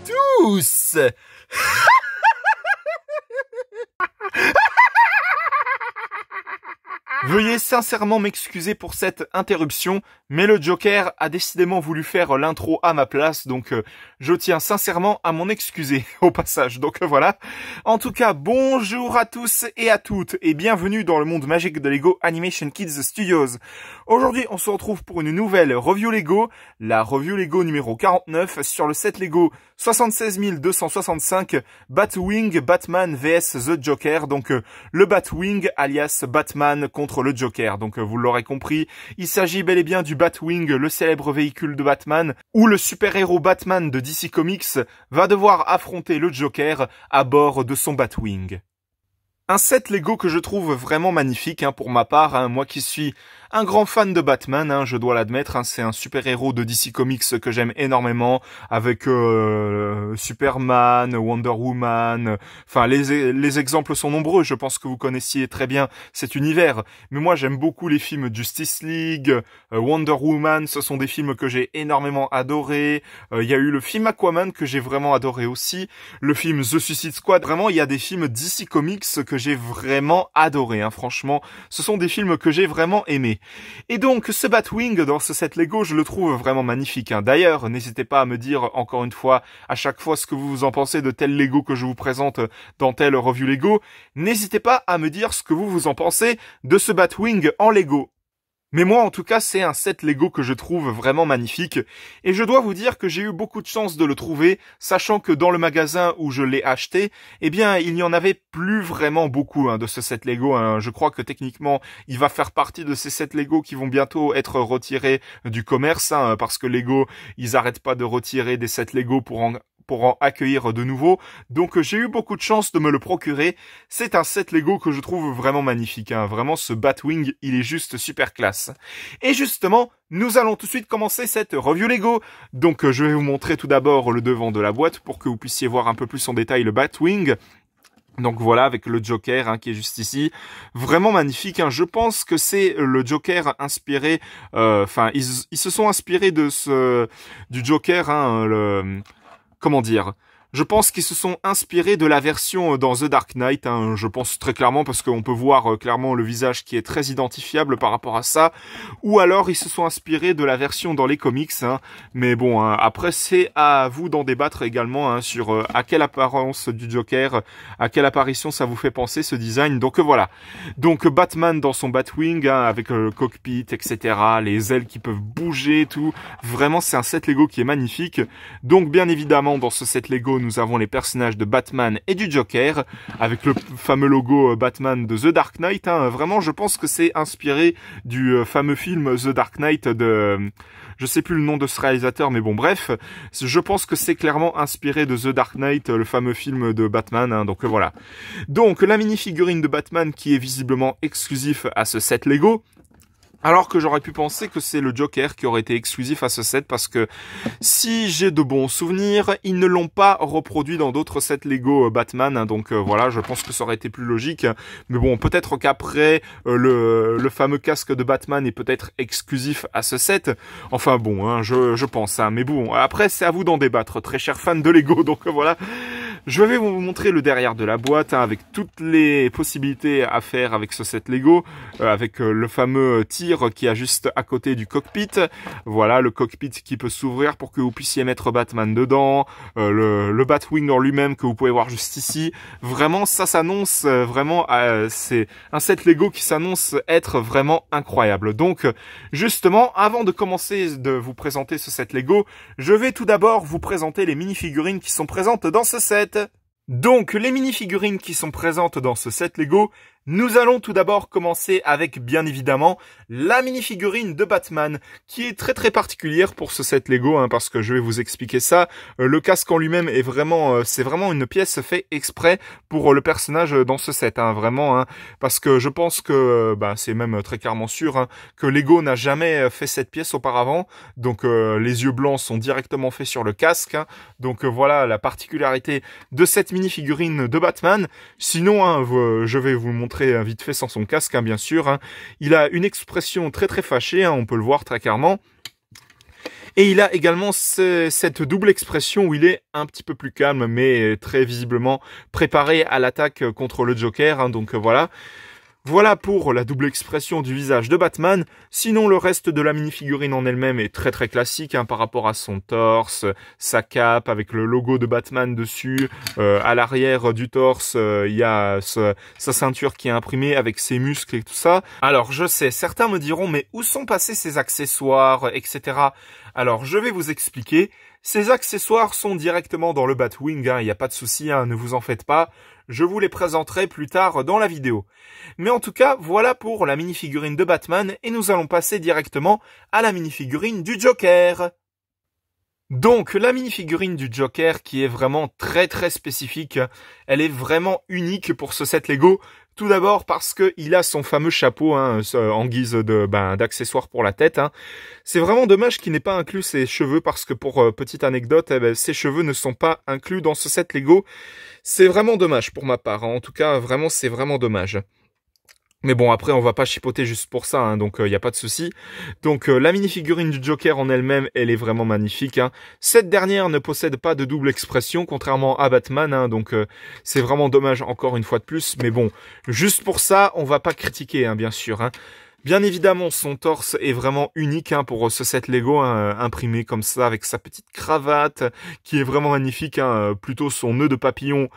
tous. Veuillez sincèrement m'excuser pour cette interruption, mais le Joker a décidément voulu faire l'intro à ma place, donc je tiens sincèrement à m'en excuser au passage. Donc voilà. En tout cas, bonjour à tous et à toutes, et bienvenue dans le monde magique de Lego Animation Kids Studios. Aujourd'hui, on se retrouve pour une nouvelle review Lego, la review Lego numéro 49 sur le set Lego 76 265 Batwing Batman vs The Joker, donc le Batwing alias Batman contre le Joker. Donc vous l'aurez compris, il s'agit bel et bien du Batwing, le célèbre véhicule de Batman, où le super-héros Batman de DC Comics va devoir affronter le Joker à bord de son Batwing. Un set Lego que je trouve vraiment magnifique pour ma part, moi qui suis un grand fan de Batman, je dois l'admettre, c'est un super-héros de DC Comics que j'aime énormément, avec Superman, Wonder Woman, enfin les exemples sont nombreux, je pense que vous connaissiez très bien cet univers, mais moi j'aime beaucoup les films Justice League, Wonder Woman, ce sont des films que j'ai énormément adorés, il y a eu le film Aquaman que j'ai vraiment adoré aussi, le film The Suicide Squad, vraiment il y a des films DC Comics que j'ai vraiment adoré, franchement, ce sont des films que j'ai vraiment aimés. Et donc, ce Batwing dans ce set Lego, je le trouve vraiment magnifique. D'ailleurs, n'hésitez pas à me dire, encore une fois, à chaque fois ce que vous en pensez de tel Lego que je vous présente dans telle review Lego. N'hésitez pas à me dire ce que vous en pensez de ce Batwing en Lego. Mais moi, en tout cas, c'est un set Lego que je trouve vraiment magnifique. Et je dois vous dire que j'ai eu beaucoup de chance de le trouver, sachant que dans le magasin où je l'ai acheté, eh bien, il n'y en avait plus vraiment beaucoup de ce set Lego. Je crois que techniquement, il va faire partie de ces sets Lego qui vont bientôt être retirés du commerce, parce que Lego, ils arrêtent pas de retirer des sets Lego pour en accueillir de nouveau. Donc j'ai eu beaucoup de chance de me le procurer. C'est un set Lego que je trouve vraiment magnifique. Vraiment, ce Batwing, il est juste super classe. Et justement, nous allons tout de suite commencer cette review Lego. Donc je vais vous montrer tout d'abord le devant de la boîte pour que vous puissiez voir un peu plus en détail le Batwing. Donc voilà, avec le Joker qui est juste ici, vraiment magnifique. Je pense que c'est le Joker inspiré, ils se sont inspirés de du Joker, comment dire, je pense qu'ils se sont inspirés de la version dans The Dark Knight, je pense très clairement, parce qu'on peut voir clairement le visage qui est très identifiable par rapport à ça, ou alors ils se sont inspirés de la version dans les comics, mais bon, après c'est à vous d'en débattre également sur à quelle apparence du Joker, à quelle apparition ça vous fait penser ce design. Donc voilà, donc Batman dans son Batwing, avec le cockpit, etc., les ailes qui peuvent bouger, tout, vraiment c'est un set Lego qui est magnifique. Donc bien évidemment dans ce set Lego nous avons les personnages de Batman et du Joker, avec le fameux logo Batman de The Dark Knight. Vraiment, je pense que c'est inspiré du fameux film The Dark Knight de... Je sais plus le nom de ce réalisateur, mais bon, bref. Je pense que c'est clairement inspiré de The Dark Knight, le fameux film de Batman. Donc voilà. Donc, la mini-figurine de Batman qui est visiblement exclusif à ce set Lego. Alors que j'aurais pu penser que c'est le Joker qui aurait été exclusif à ce set, parce que si j'ai de bons souvenirs, ils ne l'ont pas reproduit dans d'autres sets Lego Batman, donc voilà, je pense que ça aurait été plus logique. Mais bon, peut-être qu'après, le fameux casque de Batman est peut-être exclusif à ce set. Enfin bon, je pense, mais bon, après c'est à vous d'en débattre, très chers fans de Lego, donc voilà. Je vais vous montrer le derrière de la boîte, avec toutes les possibilités à faire avec ce set Lego, avec le fameux tir qui est juste à côté du cockpit. Voilà, le cockpit qui peut s'ouvrir pour que vous puissiez mettre Batman dedans, le Batwing en lui-même que vous pouvez voir juste ici. Vraiment, ça s'annonce vraiment, c'est un set Lego qui s'annonce être vraiment incroyable. Donc, justement, avant de commencer de vous présenter ce set Lego, je vais tout d'abord vous présenter les mini-figurines qui sont présentes dans ce set. Donc, les mini-figurines qui sont présentes dans ce set Lego, nous allons tout d'abord commencer avec, bien évidemment, la mini-figurine de Batman, qui est très très particulière pour ce set Lego, parce que je vais vous expliquer ça. Le casque en lui-même est vraiment, c'est vraiment une pièce faite exprès pour le personnage dans ce set, vraiment, parce que je pense que, c'est même très clairement sûr, que Lego n'a jamais fait cette pièce auparavant, donc les yeux blancs sont directement faits sur le casque, donc voilà la particularité de cette mini-figurine de Batman. Sinon, je vais vous montrer vite fait sans son casque, bien sûr. Il a une expression très très fâchée, on peut le voir très clairement. Et il a également cette double expression où il est un petit peu plus calme, mais très visiblement préparé à l'attaque contre le Joker, hein, donc voilà. Voilà pour la double expression du visage de Batman. Sinon, le reste de la minifigurine en elle-même est très très classique hein, par rapport à son torse, sa cape avec le logo de Batman dessus. À l'arrière du torse, il y a sa ceinture qui est imprimée avec ses muscles et tout ça. Alors, je sais, certains me diront, mais où sont passés ces accessoires, etc. Alors, je vais vous expliquer. Ces accessoires sont directement dans le Batwing, hein, il n'y a pas de souci, hein, ne vous en faites pas. Je vous les présenterai plus tard dans la vidéo. Mais en tout cas, voilà pour la minifigurine de Batman et nous allons passer directement à la minifigurine du Joker. Donc, la minifigurine du Joker qui est vraiment très très spécifique, elle est vraiment unique pour ce set Lego. Tout d'abord parce que il a son fameux chapeau hein, en guise de d'accessoire pour la tête. Hein. C'est vraiment dommage qu'il n'ait pas inclus ses cheveux parce que pour petite anecdote, ses cheveux ne sont pas inclus dans ce set Lego. C'est vraiment dommage pour ma part. Hein. En tout cas, vraiment, c'est vraiment dommage. Mais bon, après, on va pas chipoter juste pour ça, hein, donc il n'y a pas de souci. Donc, la minifigurine du Joker en elle-même, elle est vraiment magnifique. Hein. Cette dernière ne possède pas de double expression, contrairement à Batman, hein, donc c'est vraiment dommage encore une fois de plus. Mais bon, juste pour ça, on va pas critiquer, hein, bien sûr. Hein. Bien évidemment, son torse est vraiment unique hein, pour ce set Lego hein, imprimé comme ça, avec sa petite cravate, qui est vraiment magnifique, hein, plutôt son nœud de papillon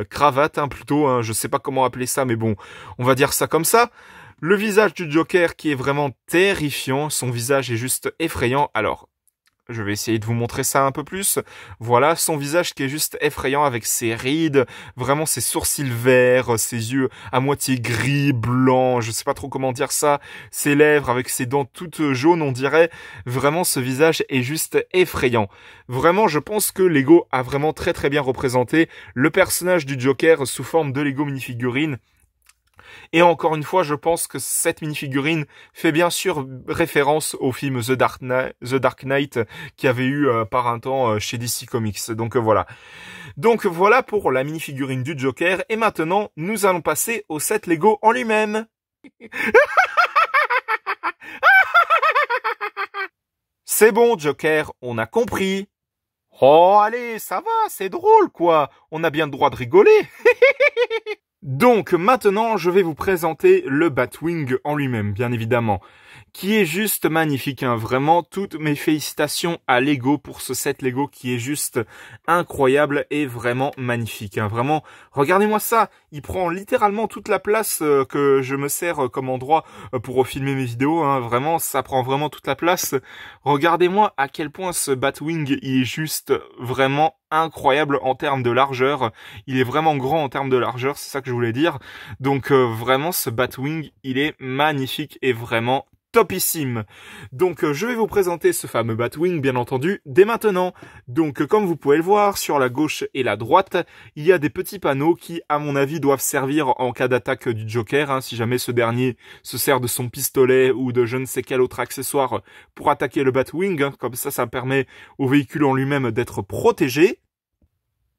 cravate, hein, plutôt, hein, je sais pas comment appeler ça, mais bon, on va dire ça comme ça. Le visage du Joker qui est vraiment terrifiant, son visage est juste effrayant, alors... Je vais essayer de vous montrer ça un peu plus. Voilà, son visage qui est juste effrayant avec ses rides, vraiment ses sourcils verts, ses yeux à moitié gris, blancs, je sais pas trop comment dire ça, ses lèvres avec ses dents toutes jaunes, on dirait. Vraiment, ce visage est juste effrayant. Vraiment, je pense que Lego a vraiment très très bien représenté le personnage du Joker sous forme de Lego minifigurine. Et encore une fois, je pense que cette minifigurine fait bien sûr référence au film The Dark Knight qui avait eu par un temps chez DC Comics. Donc voilà. Donc voilà pour la minifigurine du Joker. Et maintenant, nous allons passer au set Lego en lui-même. C'est bon, Joker, on a compris. Oh, allez, ça va, c'est drôle, quoi. On a bien le droit de rigoler. Donc maintenant, je vais vous présenter le Batwing en lui-même, bien évidemment, qui est juste magnifique. Hein. Vraiment, toutes mes félicitations à Lego pour ce set Lego qui est juste incroyable et vraiment magnifique. Hein. Vraiment, regardez-moi ça, il prend littéralement toute la place que je me sers comme endroit pour filmer mes vidéos. Hein. Vraiment, ça prend vraiment toute la place. Regardez-moi à quel point ce Batwing il est juste vraiment incroyable en termes de largeur. Il est vraiment grand en termes de largeur, c'est ça que je voulais dire. Donc vraiment ce Batwing, il est magnifique et vraiment topissime. Donc je vais vous présenter ce fameux Batwing bien entendu dès maintenant. Donc comme vous pouvez le voir sur la gauche et la droite, il y a des petits panneaux qui à mon avis doivent servir en cas d'attaque du Joker, hein, si jamais ce dernier se sert de son pistolet ou de je ne sais quel autre accessoire pour attaquer le Batwing, hein. Comme ça permet au véhicule en lui-même d'être protégé.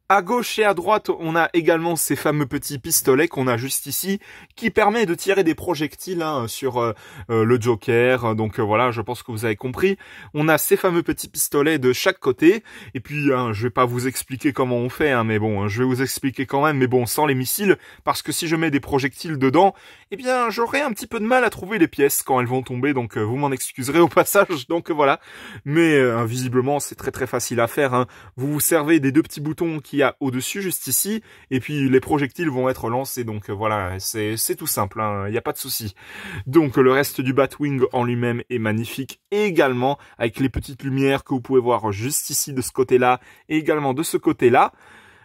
À gauche et à droite, on a également ces fameux petits pistolets qu'on a juste ici, qui permet de tirer des projectiles hein, sur le Joker. Donc voilà, je pense que vous avez compris. On a ces fameux petits pistolets de chaque côté. Et puis, hein, je vais pas vous expliquer comment on fait, hein, mais bon, je vais vous expliquer quand même, mais bon, sans les missiles, parce que si je mets des projectiles dedans, eh bien, j'aurai un petit peu de mal à trouver les pièces quand elles vont tomber. Donc vous m'en excuserez au passage. Donc voilà. Mais visiblement, c'est très très facile à faire. Hein. Vous vous servez des deux petits boutons qui a au-dessus, juste ici, et puis les projectiles vont être lancés, donc voilà, c'est tout simple, il n'y a pas de souci. Donc le reste du Batwing en lui-même est magnifique, également, avec les petites lumières que vous pouvez voir juste ici de ce côté-là, et également de ce côté-là,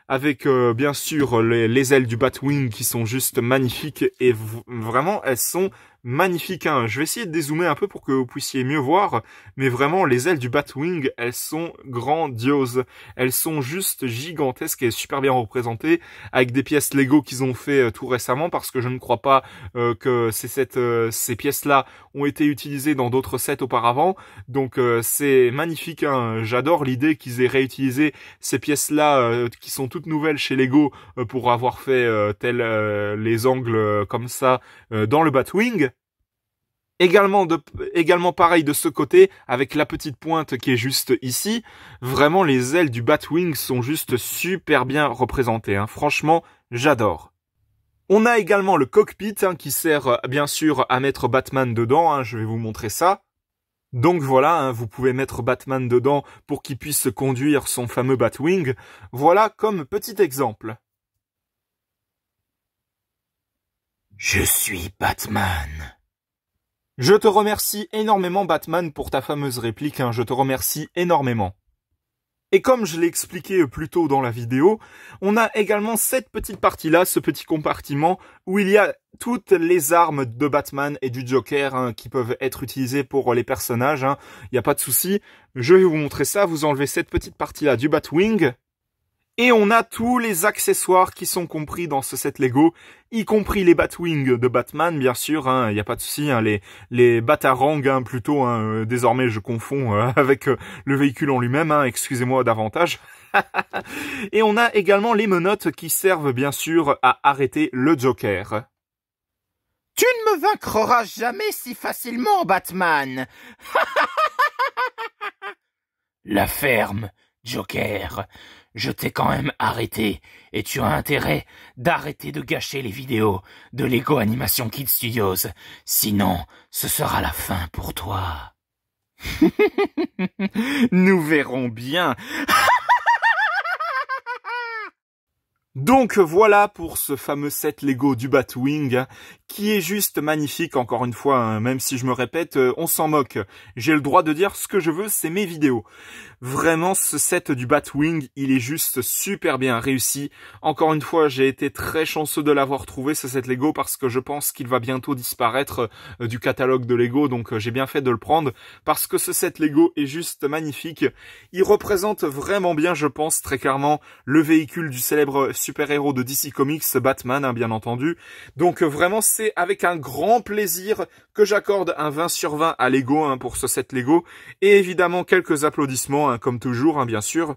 avec bien sûr les ailes du Batwing qui sont juste magnifiques, et vraiment, elles sont magnifiques. Hein. Je vais essayer de dézoomer un peu pour que vous puissiez mieux voir, mais vraiment, les ailes du Batwing, elles sont grandioses. Elles sont juste gigantesques et super bien représentées, avec des pièces Lego qu'ils ont fait tout récemment, parce que je ne crois pas que ces pièces-là ont été utilisées dans d'autres sets auparavant. Donc c'est magnifique. Hein. J'adore l'idée qu'ils aient réutilisé ces pièces-là qui sont toutes nouvelles chez Lego pour avoir fait les angles comme ça dans le Batwing. Également pareil de ce côté, avec la petite pointe qui est juste ici. Vraiment, les ailes du Batwing sont juste super bien représentées, hein. Franchement, j'adore. On a également le cockpit, hein, qui sert bien sûr à mettre Batman dedans, hein. Je vais vous montrer ça. Donc voilà, hein, vous pouvez mettre Batman dedans pour qu'il puisse conduire son fameux Batwing. Voilà comme petit exemple. Je suis Batman. Je te remercie énormément Batman pour ta fameuse réplique, hein, je te remercie énormément. Et comme je l'ai expliqué plus tôt dans la vidéo, on a également cette petite partie-là, ce petit compartiment, où il y a toutes les armes de Batman et du Joker, hein, qui peuvent être utilisées pour les personnages, hein. Il n'y a pas de souci. Je vais vous montrer ça, vous enlevez cette petite partie-là du Batwing. Et on a tous les accessoires qui sont compris dans ce set Lego, y compris les Batwing de Batman, bien sûr, hein, il n'y a pas de souci, hein, les Batarangs, hein, plutôt, hein, désormais je confonds avec le véhicule en lui-même, hein, excusez-moi davantage. Et on a également les menottes qui servent bien sûr à arrêter le Joker. Tu ne me vaincras jamais si facilement, Batman. La ferme, Joker. Je t'ai quand même arrêté, et tu as intérêt d'arrêter de gâcher les vidéos de Lego Animation Kid Studios. Sinon, ce sera la fin pour toi. Nous verrons bien. Donc voilà pour ce fameux set Lego du Batwing, qui est juste magnifique, encore une fois, hein, même si je me répète, on s'en moque. J'ai le droit de dire ce que je veux, c'est mes vidéos. Vraiment, ce set du Batwing, il est juste super bien réussi. Encore une fois, j'ai été très chanceux de l'avoir trouvé, ce set Lego, parce que je pense qu'il va bientôt disparaître du catalogue de Lego, donc j'ai bien fait de le prendre, parce que ce set Lego est juste magnifique. Il représente vraiment bien, je pense, très clairement, le véhicule du célèbre super-héros de DC Comics, Batman, hein, bien entendu. Donc vraiment, c'est avec un grand plaisir que j'accorde un 20 sur 20 à Lego, hein, pour ce set Lego. Et évidemment, quelques applaudissements, hein, comme toujours, hein, bien sûr.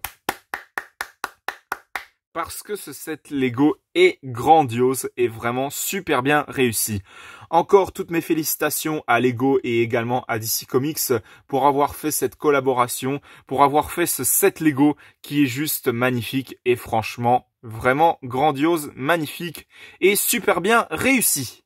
Parce que ce set Lego est grandiose et vraiment super bien réussi. Encore toutes mes félicitations à Lego et également à DC Comics pour avoir fait cette collaboration, pour avoir fait ce set Lego qui est juste magnifique et franchement vraiment grandiose, magnifique et super bien réussi.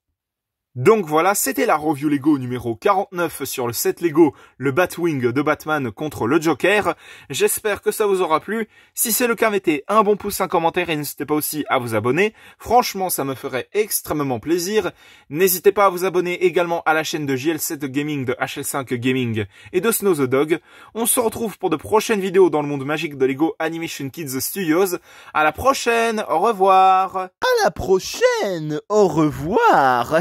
Donc voilà, c'était la review Lego numéro 49 sur le set Lego, le Batwing de Batman contre le Joker. J'espère que ça vous aura plu. Si c'est le cas, mettez un bon pouce, un commentaire et n'hésitez pas aussi à vous abonner. Franchement, ça me ferait extrêmement plaisir. N'hésitez pas à vous abonner également à la chaîne de JL7 Gaming, de HL5 Gaming et de Snow the Dog. On se retrouve pour de prochaines vidéos dans le monde magique de Lego Animation Kids Studios. À la prochaine, au revoir. À la prochaine, au revoir.